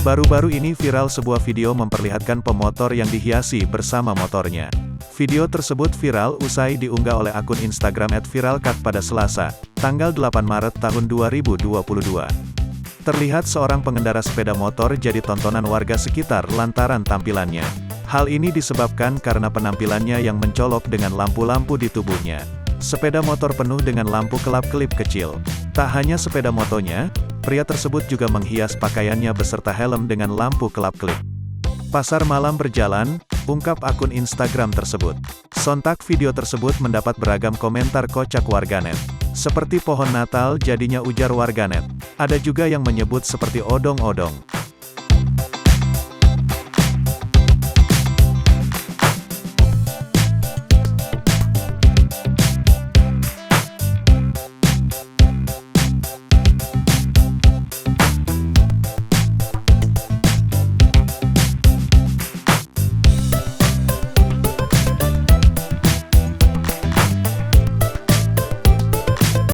Baru-baru ini viral sebuah video memperlihatkan pemotor yang dihiasi bersama motornya. Video tersebut viral usai diunggah oleh akun Instagram @viralkat pada Selasa, tanggal 8 Maret tahun 2022. Terlihat seorang pengendara sepeda motor jadi tontonan warga sekitar lantaran tampilannya. Hal ini disebabkan karena penampilannya yang mencolok dengan lampu-lampu di tubuhnya. Sepeda motor penuh dengan lampu kelap-kelip kecil. Tak hanya sepeda motornya, pria tersebut juga menghias pakaiannya beserta helm dengan lampu kelap-kelip. Pasar malam berjalan, ungkap akun Instagram tersebut. Sontak video tersebut mendapat beragam komentar kocak warganet. Seperti pohon Natal jadinya, ujar warganet. Ada juga yang menyebut seperti odong-odong.